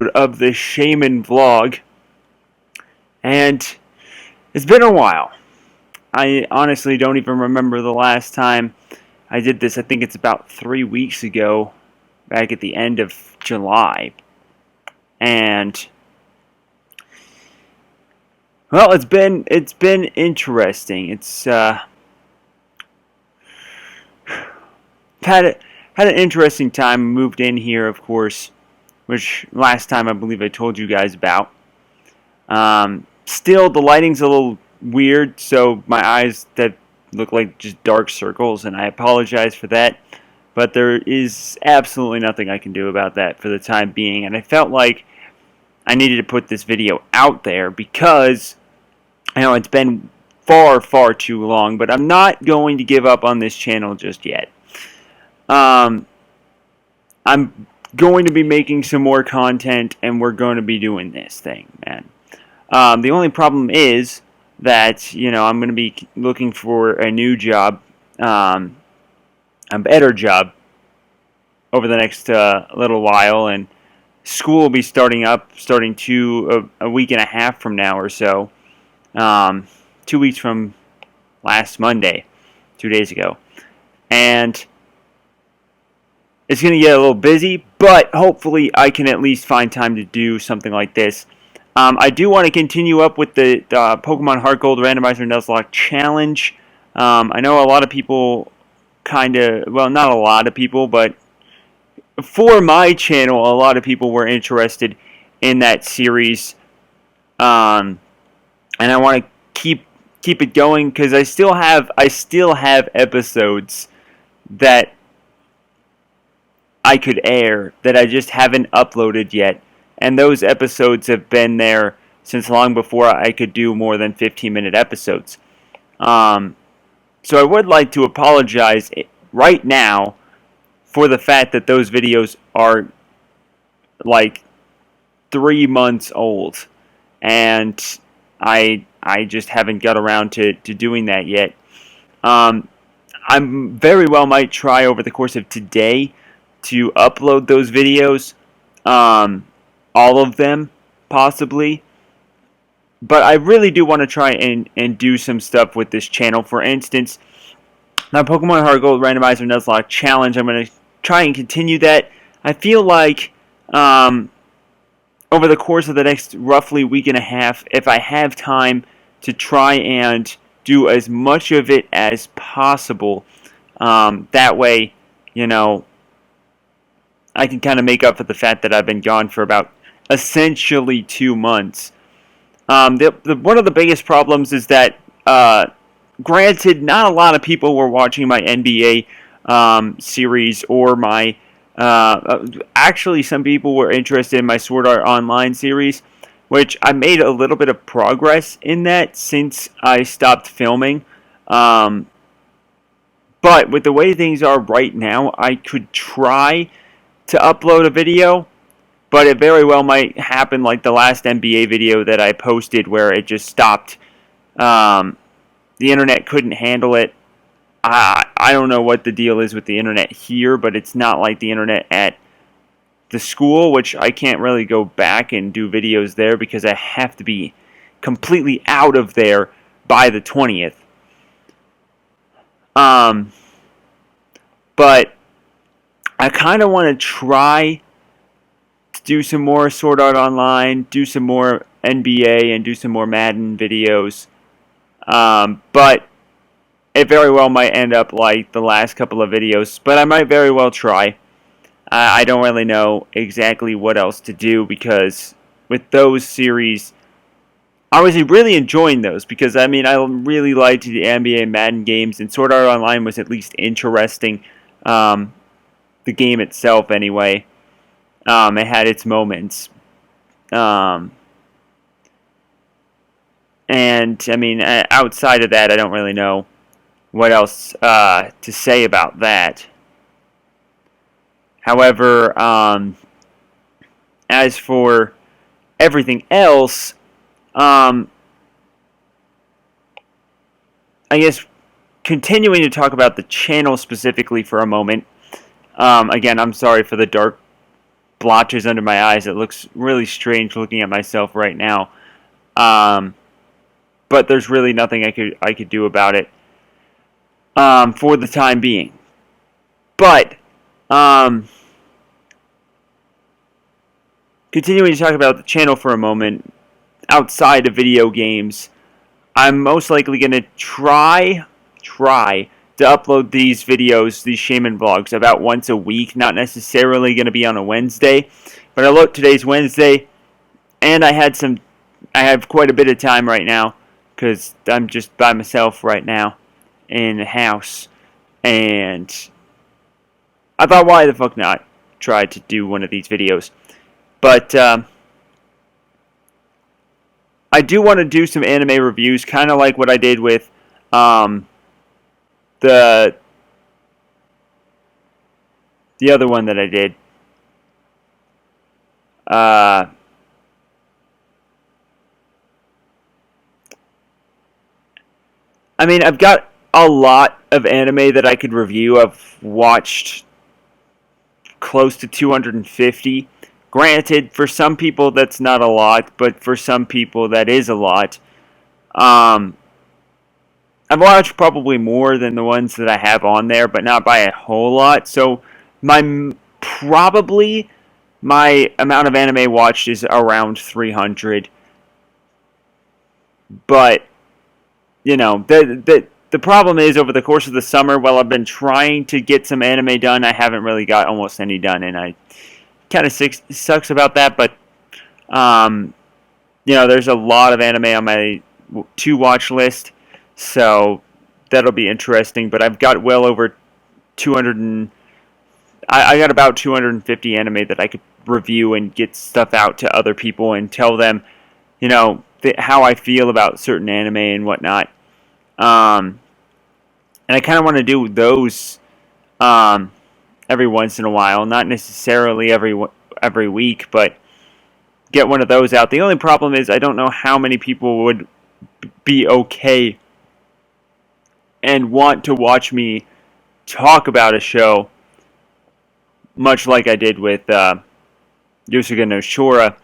episode of the Shaymin vlog, and it's been a while. I honestly don't even remember the last time I did this. I think it's about 3 weeks ago, back at the end of July. And well, it's been interesting. It's had an interesting time. Moved in here, of course, which last time I believe I told you guys about. Still, the lighting's a little weird, so my eyes that look like just dark circles, and I apologize for that. But there is absolutely nothing I can do about that for the time being, and I felt like I needed to put this video out there because I know it's been far too long, but I'm not going to give up on this channel just yet. I'm going to be making some more content, and we're going to be doing this thing, man. The only problem is that, I'm going to be looking for a new job, a better job, over the next little while, and school will be starting a week and a half from now or so. 2 weeks from last Monday, 2 days ago. And it's going to get a little busy, but hopefully I can at least find time to do something like this. I do want to continue up with the Pokemon Heart Gold Randomizer Nuzlocke Challenge. I know a lot of people well, not a lot of people, but for my channel, a lot of people were interested in that series. And I want to keep it going because I still have episodes that I could air that I just haven't uploaded yet, and those episodes have been there since long before I could do more than 15-minute episodes. So I would like to apologize right now for the fact that those videos are like 3 months old, and I just haven't got around to doing that yet. I very well might try over the course of today to upload those videos, all of them, possibly. But I really do want to try and do some stuff with this channel. For instance, my Pokemon Heart Gold Randomizer Nuzlocke Challenge, I'm going to try and continue that. I feel like over the course of the next roughly week and a half, if I have time to try and do as much of it as possible, that way, I can kind of make up for the fact that I've been gone for about essentially 2 months. One of the biggest problems is that, granted, not a lot of people were watching my NBA series or my... actually, some people were interested in my Sword Art Online series, which I made a little bit of progress in that since I stopped filming. But with the way things are right now, I could try to upload a video, but it very well might happen like the last NBA video that I posted where it just stopped. The internet couldn't handle it. I don't know what the deal is with the internet here, but it's not like the internet at the school, which I can't really go back and do videos there because I have to be completely out of there by the 20th. But I kind of want to try to do some more Sword Art Online, do some more NBA, and do some more Madden videos. But it very well might end up like the last couple of videos, but I might very well try. I don't really know exactly what else to do because with those series, I was really enjoying those because, I really liked the NBA and Madden games, and Sword Art Online was at least interesting. The game itself, anyway. It had its moments. And, outside of that, I don't really know what else to say about that. However, as for everything else, I guess continuing to talk about the channel specifically for a moment. Again, I'm sorry for the dark blotches under my eyes. It looks really strange looking at myself right now. But there's really nothing I could do about it for the time being. But continuing to talk about the channel for a moment, outside of video games, I'm most likely going to try to upload these videos, these Shaymin vlogs, about once a week. Not necessarily going to be on a Wednesday, but I look, today's Wednesday, and I have quite a bit of time right now because I'm just by myself right now in the house, and I thought, why the fuck not try to do one of these videos. But I do want to do some anime reviews, kind of like what I did with the other one that I did. I mean, I've got a lot of anime that I could review. I've watched close to 250. Granted, for some people that's not a lot, but for some people that is a lot. I've watched probably more than the ones that I have on there, but not by a whole lot. So my amount of anime watched is around 300. But you know, the problem is, over the course of the summer, while I've been trying to get some anime done, I haven't really got almost any done, and I kind of sucks about that. But you know, there's a lot of anime on my to watch list, so that'll be interesting. But I've got well over 200 and I got about 250 anime that I could review and get stuff out to other people and tell them, you know, how I feel about certain anime and whatnot. And I kind of want to do those every once in a while, not necessarily every week, but get one of those out. The only problem is I don't know how many people would be okay and want to watch me talk about a show, much like I did with Yusuke no Shora.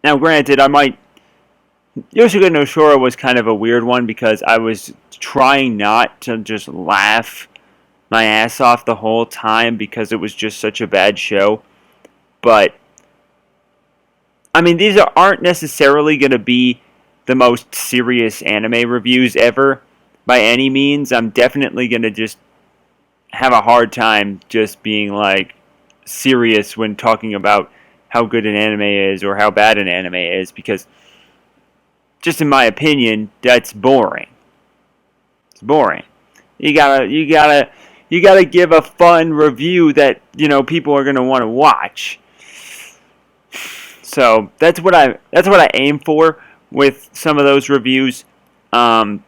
Now, granted, Yusuke no Shora was kind of a weird one because I was trying not to just laugh my ass off the whole time because it was just such a bad show. But I mean, these aren't necessarily going to be the most serious anime reviews ever by any means. I'm definitely going to just have a hard time just being like serious when talking about how good an anime is or how bad an anime is, because just in my opinion, that's boring. It's boring. You gotta give a fun review that, you know, people are gonna want to watch. So that's what I aim for with some of those reviews. I'm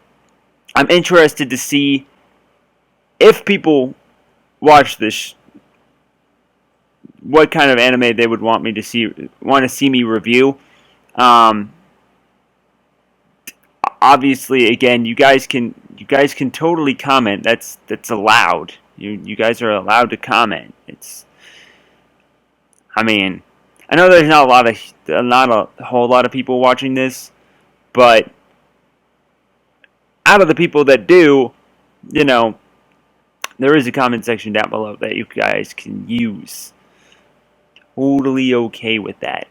interested to see if people watch this, what kind of anime they would want to see me review. Obviously, again, you guys can totally comment. That's allowed. You guys are allowed to comment. I mean, I know there's not a whole lot of people watching this, but out of the people that do, you know, there is a comment section down below that you guys can use. Totally okay with that.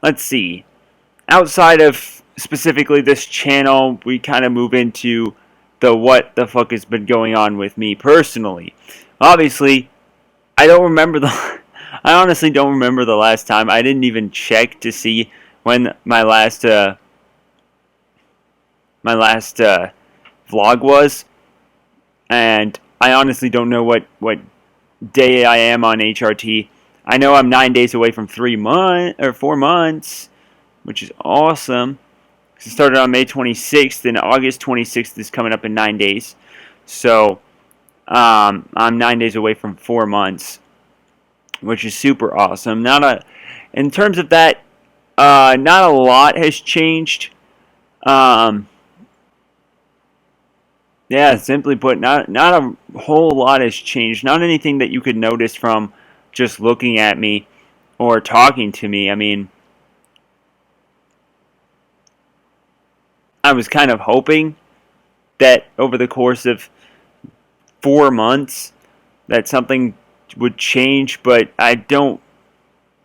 Let's see. Outside of specifically this channel, we kind of move into the what the fuck has been going on with me personally. Obviously, I honestly don't remember the last time. I didn't even check to see when my last vlog was, and I honestly don't know what day I am on HRT. I know I'm 9 days away from 4 months, which is awesome. It started on May 26th, and August 26th is coming up in 9 days. So I'm 9 days away from 4 months, which is super awesome. In terms of that, not a lot has changed. Yeah, simply put, not a whole lot has changed. Not anything that you could notice from just looking at me or talking to me. I mean, I was kind of hoping that over the course of 4 months that something would change, but I don't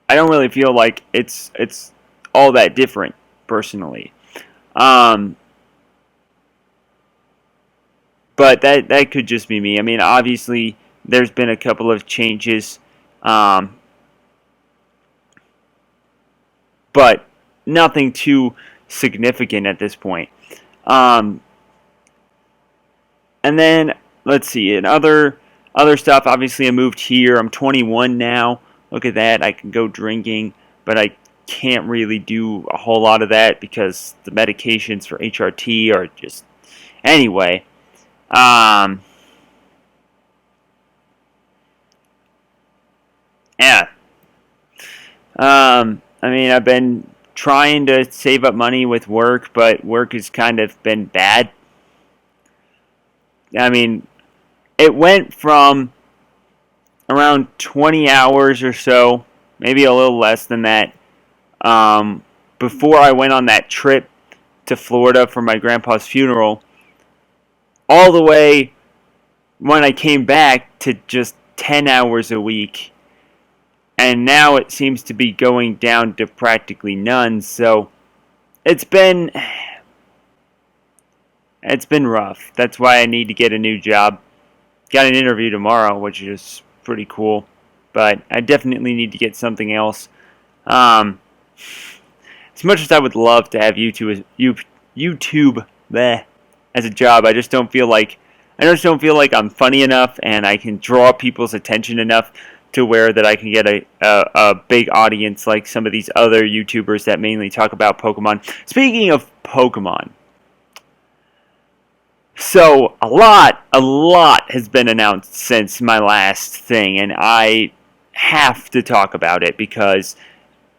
really feel like it's all that different personally. Um, but that could just be me. I mean, obviously there's been a couple of changes, um, but nothing too significant at this point. Um, and then let's see, and other stuff. Obviously, I moved here. I'm 21 now. Look at that. I can go drinking, but I can't really do a whole lot of that because the medications for HRT are just anyway. Um, yeah. I mean, I've been trying to save up money with work, but work has kind of been bad. I mean, it went from around 20 hours or so, maybe a little less than that, um, before I went on that trip to Florida for my grandpa's funeral, all the way when I came back to just 10 hours a week. And now it seems to be going down to practically none. So it's been it's been rough. That's why I need to get a new job. Got an interview tomorrow, which is pretty cool. But I definitely need to get something else. Um, as much as I would love to have YouTube bleh, as a job, I just don't feel like I'm funny enough and I can draw people's attention enough to where that I can get a big audience like some of these other YouTubers that mainly talk about Pokemon. Speaking of Pokemon, so a lot has been announced since my last thing, and I have to talk about it because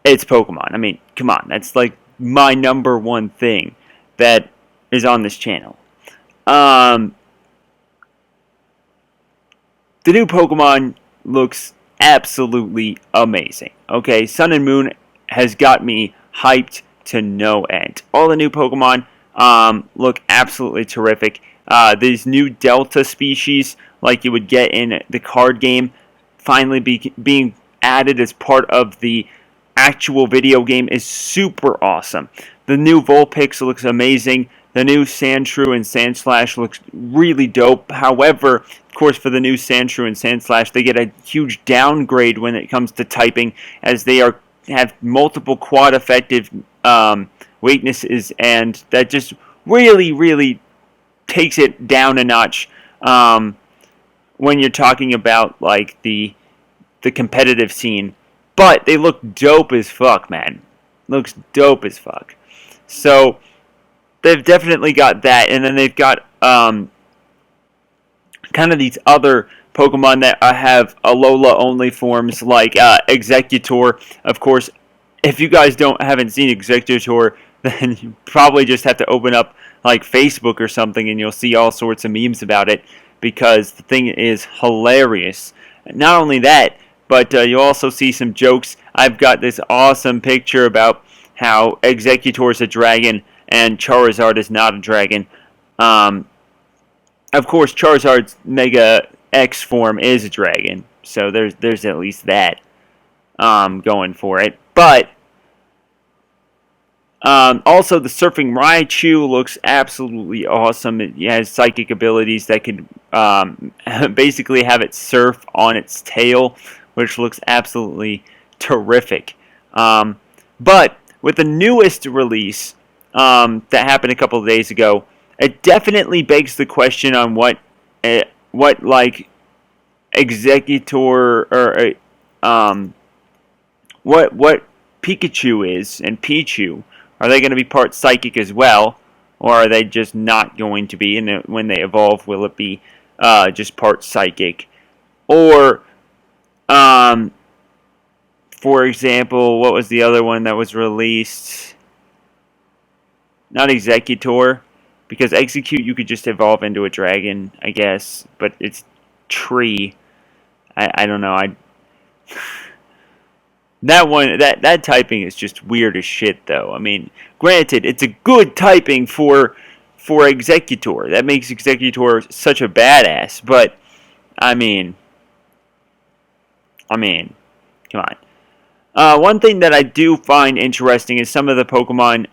it's Pokemon. I mean, come on, that's like my number one thing that is on this channel. Um, the new Pokemon looks absolutely amazing. Okay, Sun and Moon has got me hyped to no end. All the new Pokemon look absolutely terrific. These new Delta species, like you would get in the card game, finally being added as part of the actual video game is super awesome. The new Vulpix looks amazing. The new Sandshrew and Sandslash looks really dope. However, of course, for the new Sandshrew and Sandslash, they get a huge downgrade when it comes to typing, as they have multiple quad effective weaknesses, and that just really takes it down a notch when you're talking about like the competitive scene. But they look dope as fuck, man. Looks dope as fuck. So they've definitely got that, and then they've got kind of these other Pokemon that have Alola only forms, like Executor. Of course, if you guys haven't seen Executor, then you probably just have to open up like Facebook or something, and you'll see all sorts of memes about it because the thing is hilarious. Not only that, but you'll also see some jokes. I've got this awesome picture about how Executor is a dragon and Charizard is not a dragon. Um, of course, Charizard's Mega X form is a dragon, so there's at least that going for it. But also, the Surfing Raichu looks absolutely awesome. It has psychic abilities that could basically have it surf on its tail, which looks absolutely terrific. But with the newest release that happened a couple of days ago, it definitely begs the question on what like Executor or what Pikachu is and Pichu. Are they going to be part psychic as well, or are they just not going to be? And when they evolve, will it be just part psychic? Or, for example, what was the other one that was released? Not Executor, because Execute you could just evolve into a dragon, I guess, but it's tree. I don't know. That typing is just weird as shit, though. I mean, granted, it's a good typing for Executor. That makes Executor such a badass. But I mean, come on. One thing that I do find interesting is some of the Pokemon.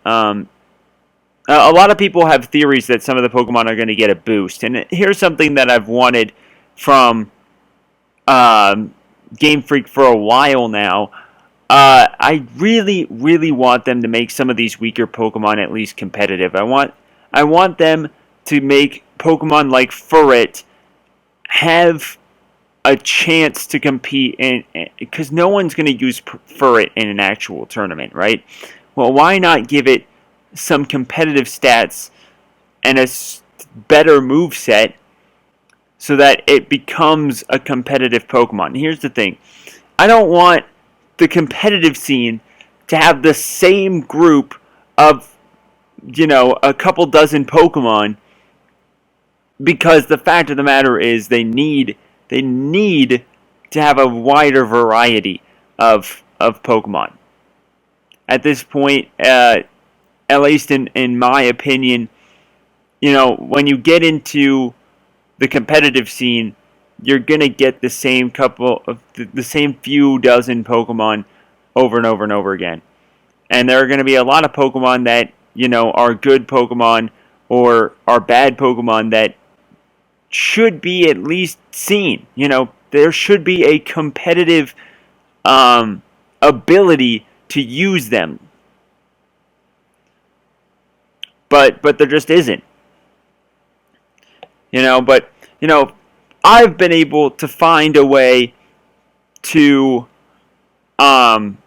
A lot of people have theories that some of the Pokemon are going to get a boost, and here's something that I've wanted from Game Freak for a while now. I really, really want them to make some of these weaker Pokemon at least competitive. I want them to make Pokemon like Furret have a chance to compete in, because no one's going to use Furret in an actual tournament, right? Well, why not give it some competitive stats and a better moveset so that it becomes a competitive Pokemon? Here's the thing. I don't want the competitive scene to have the same group of, a couple dozen Pokemon, because the fact of the matter is they need to have a wider variety of Pokemon. At this point, at least in my opinion, when you get into the competitive scene, you're gonna get the same few dozen Pokemon over and over and over again. And there are gonna be a lot of Pokemon that, are good Pokemon or are bad Pokemon that should be at least seen. There should be a competitive ability to use them. But there just isn't. I've been able to find a way to when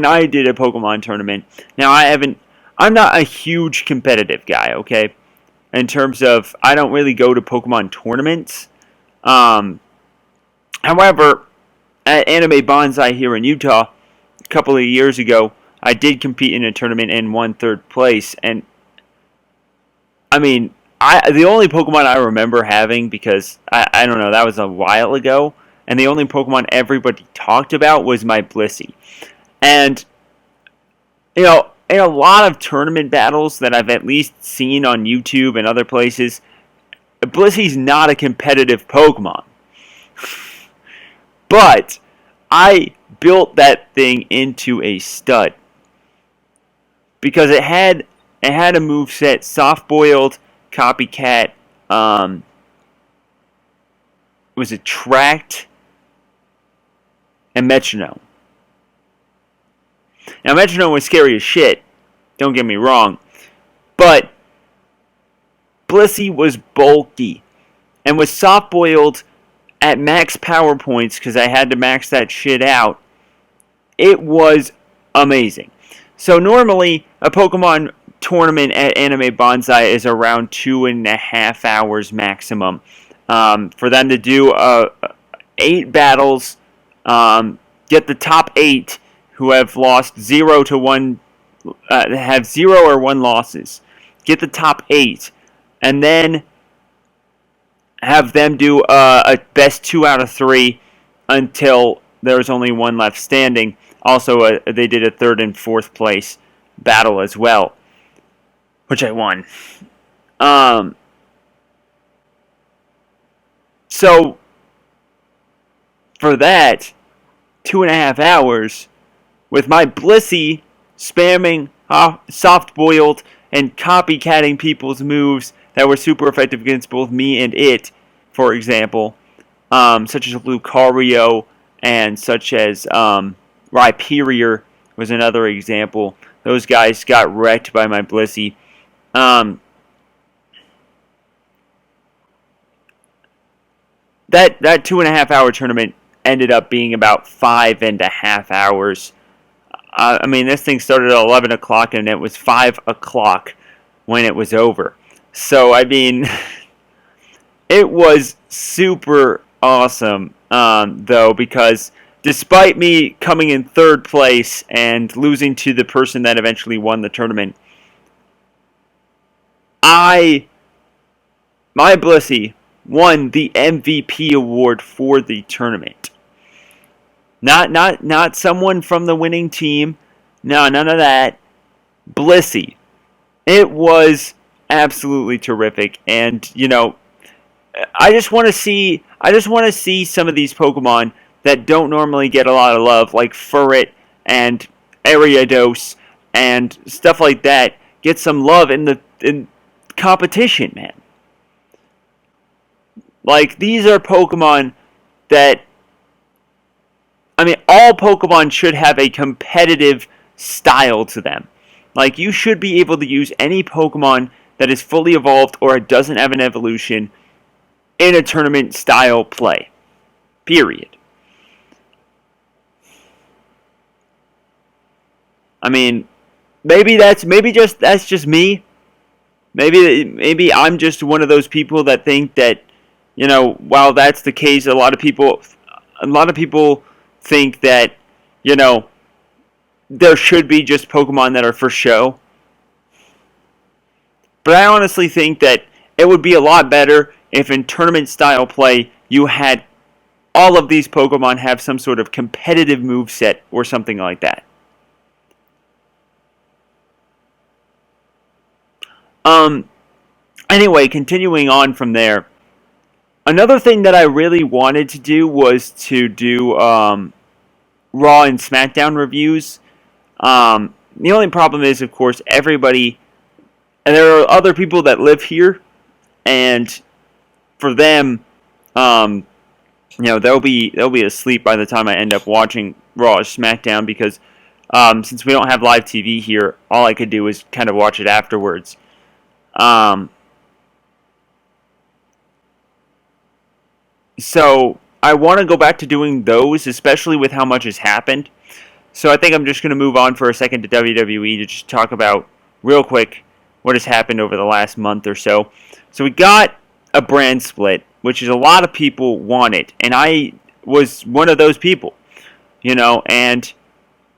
I did a Pokemon tournament. Now I'm not a huge competitive guy, okay? In terms of, I don't really go to Pokemon tournaments. However, at Anime Bonsai here in Utah, a couple of years ago, I did compete in a tournament and won 3rd place. And the only Pokemon I remember having, because I don't know, that was a while ago, and the only Pokemon everybody talked about was my Blissey. And in a lot of tournament battles that I've at least seen on YouTube and other places, Blissey's not a competitive Pokemon. But I built that thing into a stud, because it had a moveset, Soft Boiled, Copycat, was it Tract, and Metronome. Now, Metronome was scary as shit, don't get me wrong, but Blissey was bulky, and was soft-boiled at max power points, because I had to max that shit out. It was amazing. So normally, a Pokemon tournament at Anime Bonsai is around 2.5 hours maximum. For them to do 8 battles, get the top 8 who have lost 0 to 1, have 0 or 1 losses. Get the top 8, and then have them do a best 2 out of 3 until there's only 1 left standing. Also, they did a 3rd and 4th place battle as well, which I won. So, for that, 2.5 hours, with my Blissey spamming soft-boiled and copycatting people's moves that were super effective against both me and it, for example, such as Lucario and such as Rhyperior was another example. Those guys got wrecked by my Blissey. That 2.5 hour tournament ended up being about 5.5 hours. This thing started at 11 o'clock and it was 5 o'clock when it was over. So, it was super awesome, though, because despite me coming in 3rd place and losing to the person that eventually won the tournament, I, my Blissey, won the MVP award for the tournament. Not someone from the winning team. No, none of that. Blissey. It was absolutely terrific, and I just want to see some of these Pokemon that don't normally get a lot of love, like Furret and Ariados and stuff like that, get some love in competition, man. Like, these are Pokemon that, I mean, all Pokemon should have a competitive style to them. Like, you should be able to use any Pokemon that is fully evolved or doesn't have an evolution in a tournament style play. Period. I mean, that's just me. Maybe I'm just one of those people that think that, while that's the case, a lot of people think that, you know, there should be just Pokemon that are for show. But I honestly think that it would be a lot better if in tournament style play you had all of these Pokemon have some sort of competitive move set or something like that. Um anyway, continuing on from there. Another thing that I really wanted to do was to do Raw and SmackDown reviews. The only problem is, of course, and there are other people that live here, and for them, um, they'll be asleep by the time I end up watching Raw or SmackDown because since we don't have live TV here, all I could do is kind of watch it afterwards. Um, so I want to go back to doing those, especially with how much has happened. So I think I'm just going to move on for a second to WWE to just talk about real quick what has happened over the last month or so. So we got a brand split, which is a lot of people wanted, and I was one of those people, and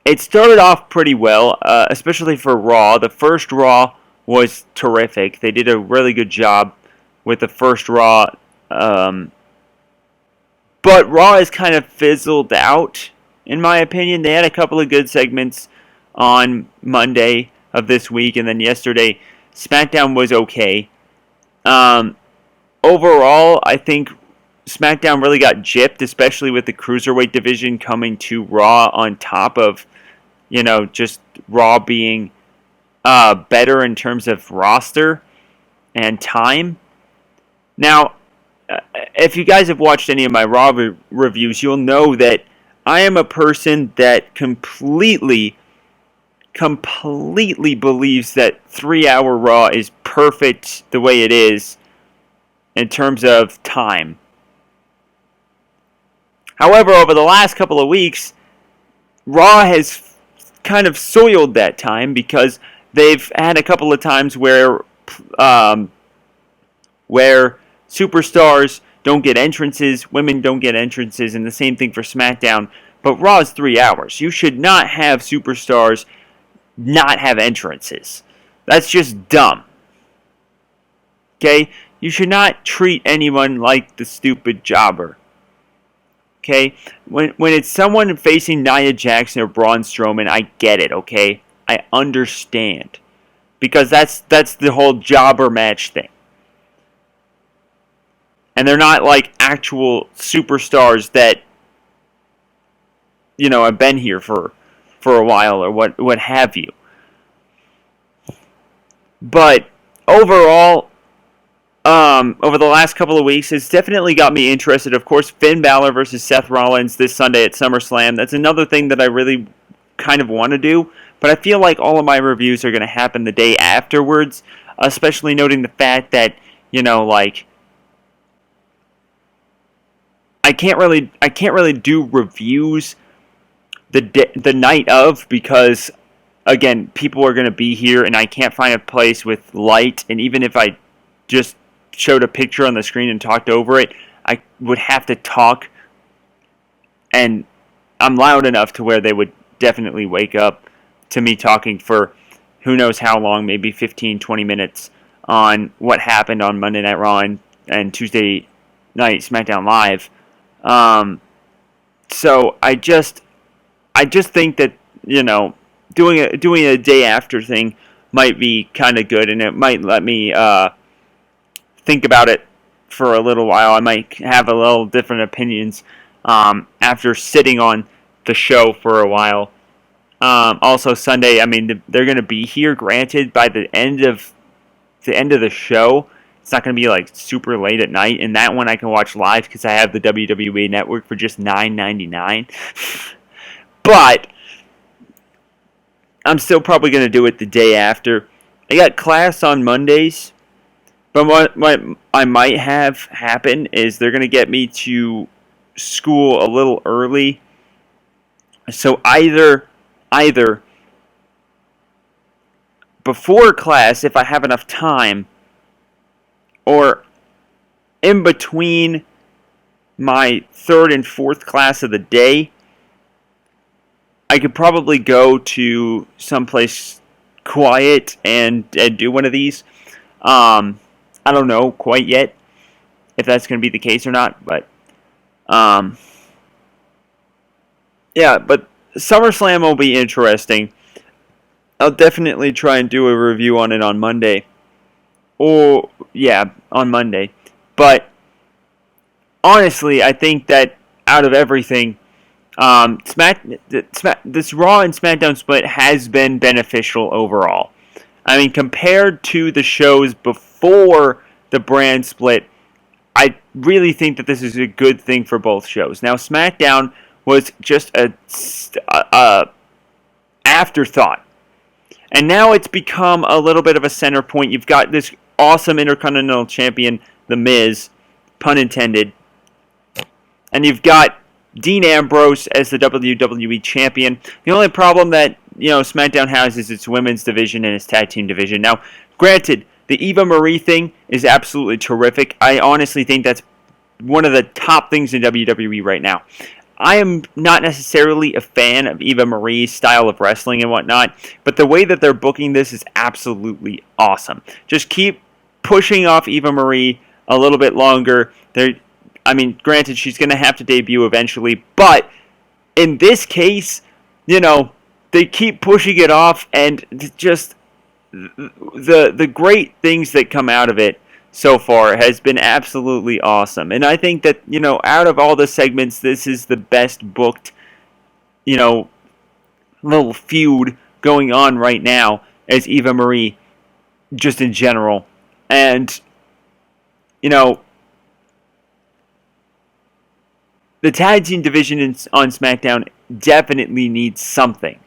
it started off pretty well, especially for Raw. The first Raw was terrific. They did a really good job with the first Raw, but Raw has kind of fizzled out, in my opinion. They had a couple of good segments on Monday of this week, and then yesterday, SmackDown was okay. Um, Overall, I think SmackDown really got gypped, especially with the Cruiserweight division coming to Raw on top of, just Raw being better in terms of roster and time. Now, if you guys have watched any of my Raw reviews, you'll know that I am a person that completely believes that 3-hour Raw is perfect the way it is in terms of time. However, over the last couple of weeks, Raw has kind of soiled that time because they've had a couple of times um, where superstars don't get entrances, women don't get entrances, and the same thing for SmackDown. But Raw is 3 hours. You should not have superstars not have entrances. That's just dumb. Okay? You should not treat anyone like the stupid jobber. Okay? When it's someone facing Nia Jackson or Braun Strowman, I get it, okay? I understand. Because that's the whole jobber match thing. And they're not like actual superstars that have been here for a while or what have you. But overall, over the last couple of weeks, it's definitely got me interested. Of course, Finn Balor versus Seth Rollins this Sunday at SummerSlam. That's another thing that I really kind of want to do. But I feel like all of my reviews are going to happen the day afterwards, especially noting the fact that, I can't really do reviews the night of because, again, people are going to be here and I can't find a place with light. And even if I just showed a picture on the screen and talked over it, I would have to talk, and I'm loud enough to where they would definitely wake up to me talking for who knows how long, maybe 15, 20 minutes on what happened on Monday Night Raw and Tuesday Night SmackDown Live. So I just think that, doing a day after thing might be kind of good, and it might let me think about it for a little while. I might have a little different opinions after sitting on the show for a while. Also Sunday, I mean, they're going to be here. Granted, by the end of the show, it's not going to be like super late at night, and that one I can watch live because I have the WWE Network for just $9.99. But I'm still probably going to do it the day after. I got class on Mondays, but what I might have happen is they're going to get me to school a little early. So either before class, if I have enough time, or in between my third and fourth class of the day, I could probably go to someplace quiet and do one of these. I don't know quite yet if that's going to be the case or not, but yeah, but SummerSlam will be interesting. I'll definitely try and do a review on it on Monday. Or, yeah, on Monday. But honestly, I think that out of everything, this Raw and SmackDown split has been beneficial overall. I mean, compared to the shows before the brand split, I really think that this is a good thing for both shows. Now, SmackDown was just a afterthought. And now it's become a little bit of a center point. You've got this awesome Intercontinental Champion, The Miz, pun intended. And you've got Dean Ambrose as the WWE Champion. The only problem that, SmackDown has is its women's division and its tag team division. Now, granted, the Eva Marie thing is absolutely terrific. I honestly think that's one of the top things in WWE right now. I am not necessarily a fan of Eva Marie's style of wrestling and whatnot, but the way that they're booking this is absolutely awesome. Just keep pushing off Eva Marie a little bit longer. Granted, she's going to have to debut eventually, but in this case, they keep pushing it off, and just the great things that come out of it so far has been absolutely awesome. And I think that, out of all the segments, this is the best booked, little feud going on right now as Eva Marie, just in general. And, the tag team division on SmackDown definitely needs something.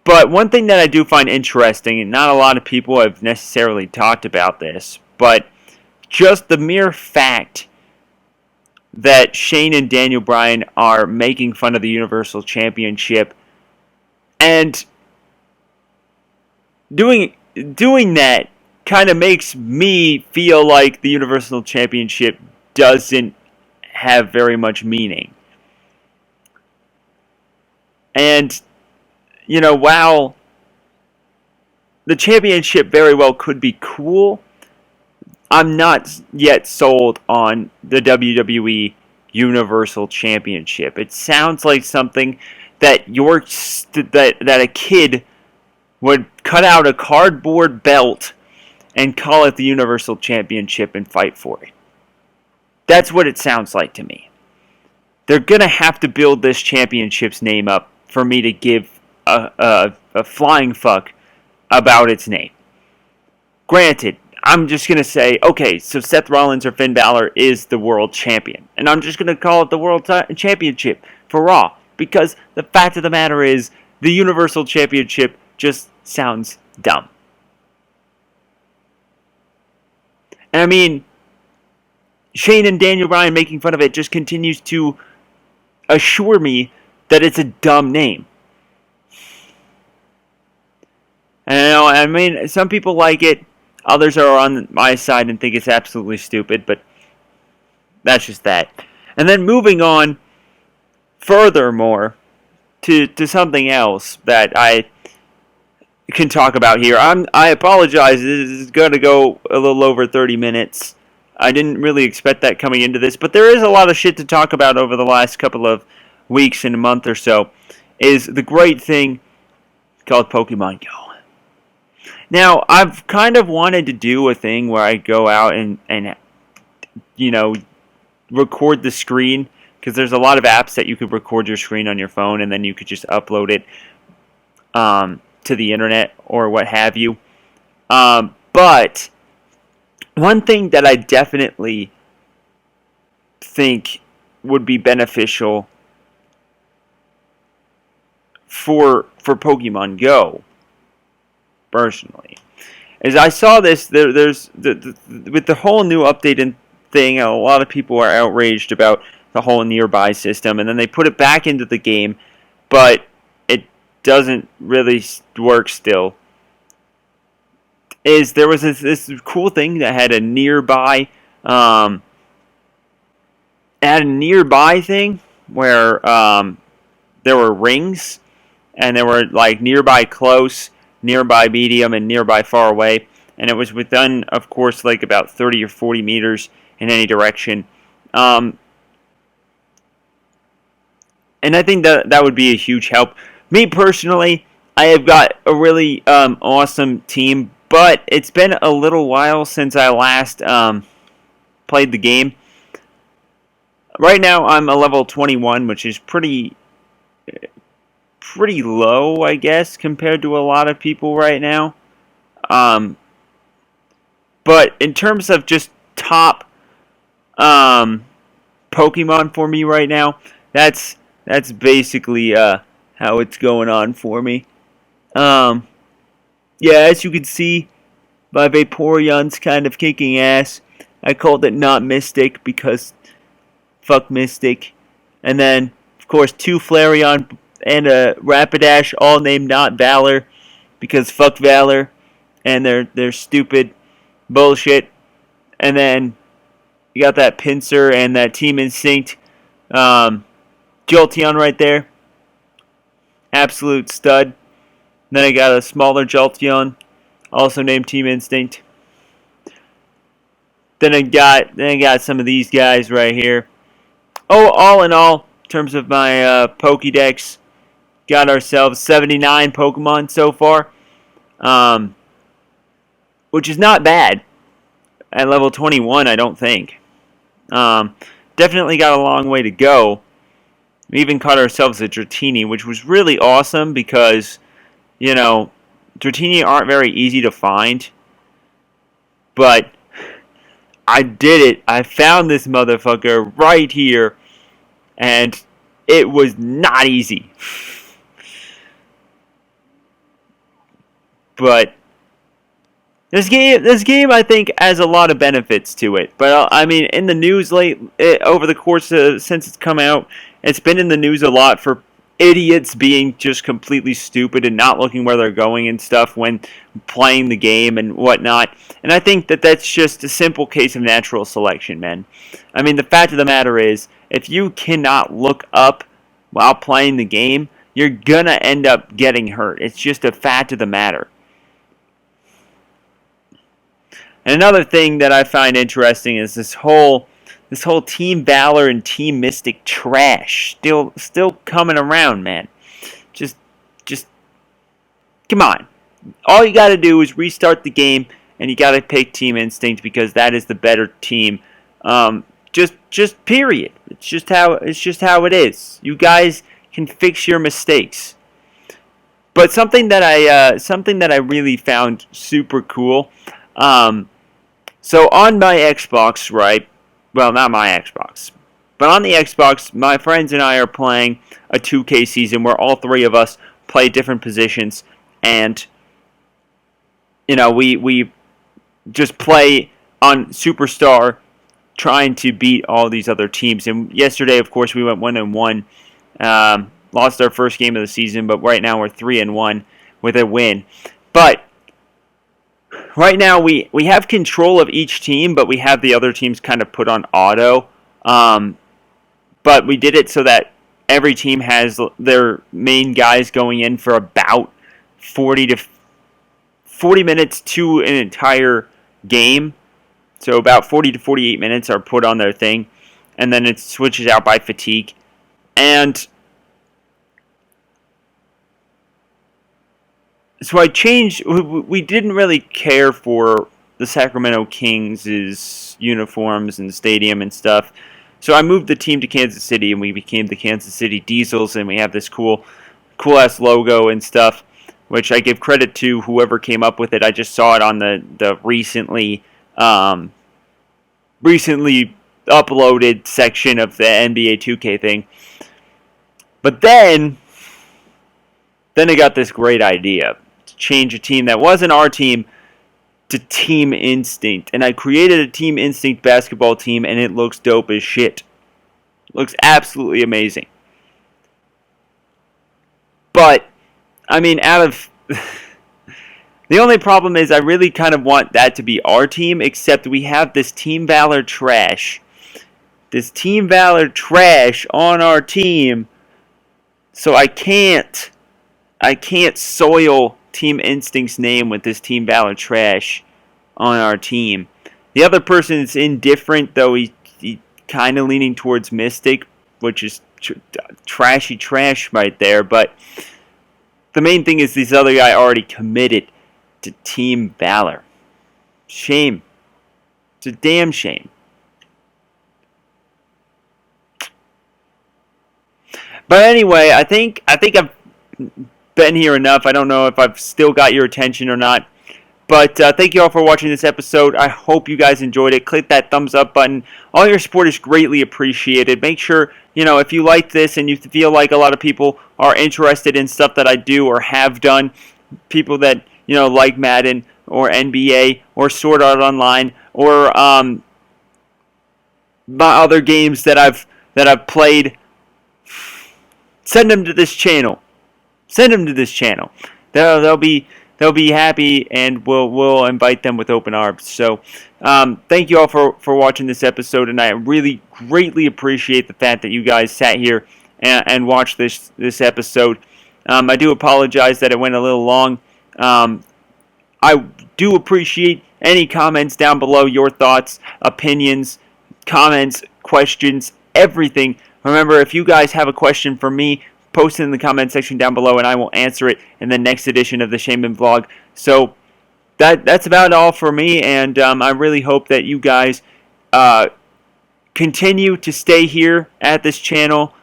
But one thing that I do find interesting, and not a lot of people have necessarily talked about this, but just the mere fact that Shane and Daniel Bryan are making fun of the Universal Championship and doing that kind of makes me feel like the Universal Championship doesn't have very much meaning. And while the championship very well could be cool, I'm not yet sold on the WWE Universal Championship. It sounds like something that that a kid would cut out a cardboard belt and call it the Universal Championship and fight for it. That's what it sounds like to me. They're going to have to build this championship's name up for me to give a flying fuck about its name. Granted, I'm just going to say, okay, so Seth Rollins or Finn Balor is the world champion. And I'm just going to call it the world championship for Raw. Because the fact of the matter is, the Universal Championship just sounds dumb. And I mean, Shane and Daniel Bryan making fun of it just continues to assure me that it's a dumb name. And some people like it. Others are on my side and think it's absolutely stupid, but that's just that. And then moving on, furthermore, to something else that I can talk about here. I apologize. This is going to go a little over 30 minutes. I didn't really expect that coming into this, but there is a lot of shit to talk about over the last couple of weeks and a month or so. Is the great thing called Pokemon Go. Now, I've kind of wanted to do a thing where I go out and you know, record the screen, because there's a lot of apps that you could record your screen on your phone and then you could just upload it to the internet or what have you. But one thing that I definitely think would be beneficial for Pokemon Go, personally, is I saw this. There's with the whole new updated thing, a lot of people are outraged about the whole nearby system, and then they put it back into the game, but it doesn't really work still. Is there was this cool thing that had a nearby thing where there were rings, and there were like nearby close, nearby medium, and nearby far away, and it was within, of course, like about 30 or 40 meters in any direction. And I think that would be a huge help. Me personally, I have got a really awesome team, but it's been a little while since I last played the game. Right now, I'm a level 21, which is pretty low, I guess, compared to a lot of people right now. But in terms of just top Pokemon for me right now, that's basically how it's going on for me. Yeah, as you can see, my Vaporeon's kind of kicking ass. I called it not Mystic because fuck Mystic. And then, of course, 2 Flareon and a Rapidash, all named not Valor, because fuck Valor and their stupid bullshit. And then you got that Pinsir and that Team Instinct Jolteon right there. Absolute stud. Then I got a smaller Jolteon, also named Team Instinct. Then I got some of these guys right here. Oh, all in all, in terms of my Pokédex, got ourselves 79 Pokemon so far, which is not bad at level 21, I don't think. Definitely got a long way to go. We even caught ourselves a Dratini, which was really awesome because, you know, Dratini aren't very easy to find. But I did it. I found this motherfucker right here, and it was not easy. But this game, I think, has a lot of benefits to it. But I mean, in the news over the course of since it's come out, it's been in the news a lot for idiots being just completely stupid and not looking where they're going and stuff when playing the game and whatnot. And I think that's just a simple case of natural selection, man. I mean, the fact of the matter is, if you cannot look up while playing the game, you're gonna end up getting hurt. It's just a fact of the matter. And another thing that I find interesting is this whole Team Valor and Team Mystic trash still coming around, man. Just come on. All you got to do is restart the game, and you got to pick Team Instinct because that is the better team. Just period. It's just how it is. You guys can fix your mistakes. But something that I really found super cool. So on my Xbox, right? Well, not my Xbox, but on the Xbox, my friends and I are playing a 2K season where all 3 of us play different positions, and you know we just play on Superstar, trying to beat all these other teams. And yesterday, of course, we went 1-1, lost our first game of the season, but right now we're 3-1 with a win. But right now, we have control of each team, but we have the other teams kind of put on auto. But we did it so that every team has their main guys going in for about 40 to 40 minutes to an entire game. So about 40 to 48 minutes are put on their thing, and then it switches out by fatigue. And so I changed. We didn't really care for the Sacramento Kings' uniforms and stadium and stuff. So I moved the team to Kansas City, and we became the Kansas City Diesels, and we have this cool ass logo and stuff, which I give credit to whoever came up with it. I just saw it on the recently uploaded section of the NBA 2K thing. But then I got this great idea to change a team that wasn't our team to Team Instinct. And I created a Team Instinct basketball team, and it looks dope as shit. It looks absolutely amazing. But, I mean, out of... the only problem is I really kind of want that to be our team, except we have this Team Valor trash. This Team Valor trash on our team, so I can't soil Team Instinct's name with this Team Valor trash on our team. The other person is indifferent, though he kind of leaning towards Mystic, which is trashy trash right there. But the main thing is this other guy already committed to Team Valor. Shame. It's a damn shame. But anyway, I think I've been here enough. I don't know if I've still got your attention or not. But thank you all for watching this episode. I hope you guys enjoyed it. Click that thumbs up button. All your support is greatly appreciated. Make sure, if you like this and you feel like a lot of people are interested in stuff that I do or have done, people that, like Madden or NBA or Sword Art Online or my other games that I've played, send them to this channel. Send them to this channel. They'll be happy, and we'll invite them with open arms. So, thank you all for watching this episode, and I really greatly appreciate the fact that you guys sat here and watched this episode. I do apologize that it went a little long. I do appreciate any comments down below, your thoughts, opinions, comments, questions, everything. Remember, if you guys have a question for me, post it in the comment section down below, and I will answer it in the next edition of the Shaymin vlog. So that's about all for me, and I really hope that you guys continue to stay here at this channel,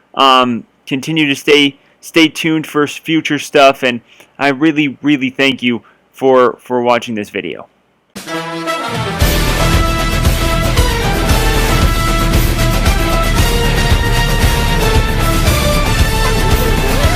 continue to stay tuned for future stuff, and I really thank you for watching this video.